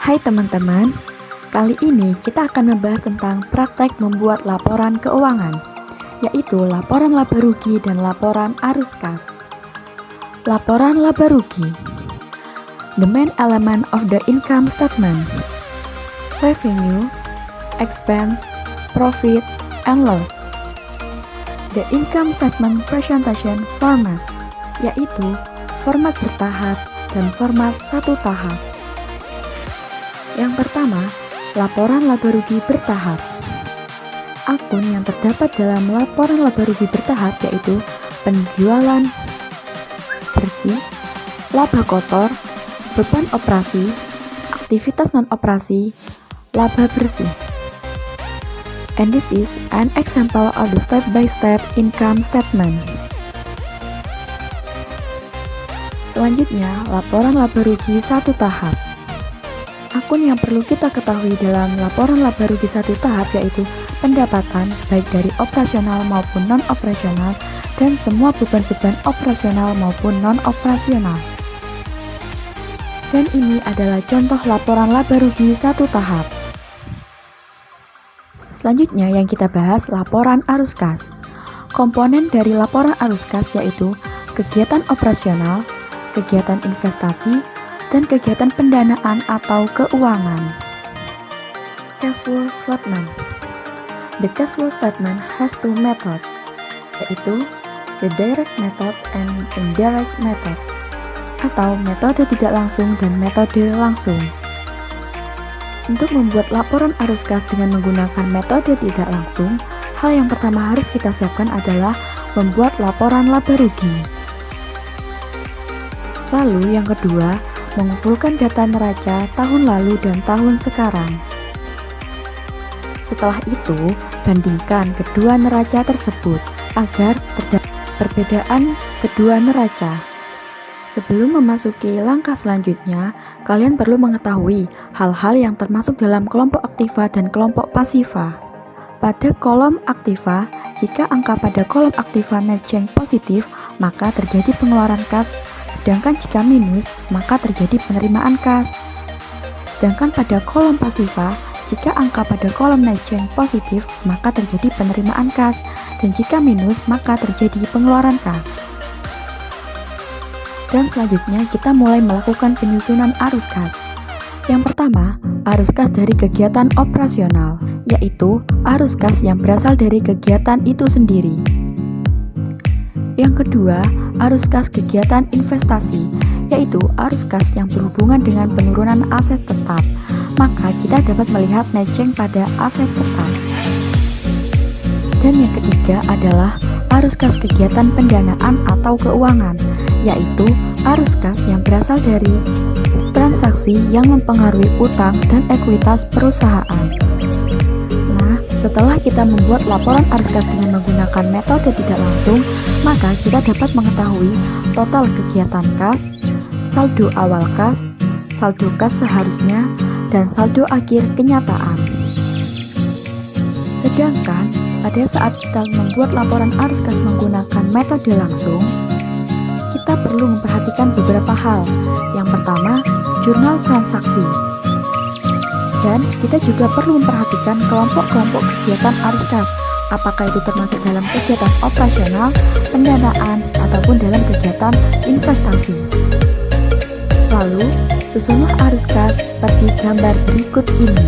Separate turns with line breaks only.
Hai teman-teman, kali ini kita akan membahas tentang praktek membuat laporan keuangan, yaitu laporan laba rugi dan laporan arus kas. Laporan laba rugi. The main element of the income statement: revenue, expense, profit, and loss. The income statement presentation format, yaitu format bertahap dan format satu tahap. Yang pertama, laporan laba rugi bertahap. Akun yang terdapat dalam laporan laba rugi bertahap yaitu penjualan bersih, laba kotor, beban operasi, aktivitas non-operasi, laba bersih. And this is an example of the step-by-step income statement. Selanjutnya, laporan laba rugi satu tahap. Akun yang perlu kita ketahui dalam laporan laba rugi satu tahap yaitu pendapatan baik dari operasional maupun non-operasional dan semua beban-beban operasional maupun non-operasional. Dan ini adalah contoh laporan laba rugi satu tahap. Selanjutnya yang kita bahas laporan arus kas. Komponen dari laporan arus kas yaitu kegiatan operasional, kegiatan investasi, dan kegiatan pendanaan atau keuangan. Cash flow statement. The cash flow statement has two methods, yaitu the direct method and indirect method, atau metode tidak langsung dan metode langsung. Untuk membuat laporan arus kas dengan menggunakan metode tidak langsung, hal yang pertama harus kita siapkan adalah membuat laporan laba rugi. Lalu yang kedua, mengumpulkan data neraca tahun lalu dan tahun sekarang. Setelah itu, bandingkan kedua neraca tersebut agar terdapat perbedaan kedua neraca. Sebelum memasuki langkah selanjutnya, kalian perlu mengetahui hal-hal yang termasuk dalam kelompok aktiva dan kelompok pasiva. Pada kolom aktiva, jika angka pada kolom aktiva net change positif, maka terjadi pengeluaran kas. Sedangkan jika minus, maka terjadi penerimaan kas. Sedangkan pada kolom pasiva, jika angka pada kolom net change positif, maka terjadi penerimaan kas. Dan jika minus, maka terjadi pengeluaran kas. Dan selanjutnya kita mulai melakukan penyusunan arus kas. Yang pertama, arus kas dari kegiatan operasional, yaitu arus kas yang berasal dari kegiatan itu sendiri. Yang kedua, arus kas kegiatan investasi, yaitu arus kas yang berhubungan dengan penurunan aset tetap. Maka kita dapat melihat net change pada aset tetap. Dan yang ketiga adalah arus kas kegiatan pendanaan atau keuangan, yaitu arus kas yang berasal dari transaksi yang mempengaruhi utang dan ekuitas perusahaan. Setelah kita membuat laporan arus kas dengan menggunakan metode tidak langsung, maka kita dapat mengetahui total kegiatan kas, saldo awal kas, saldo kas seharusnya, dan saldo akhir kenyataan. Sedangkan pada saat kita membuat laporan arus kas menggunakan metode langsung, kita perlu memperhatikan beberapa hal. Yang pertama, jurnal transaksi. Dan kita juga perlu memperhatikan kelompok-kelompok kegiatan arus kas, apakah itu termasuk dalam kegiatan operasional, pendanaan, ataupun dalam kegiatan investasi. Lalu, susunlah arus kas seperti gambar berikut ini.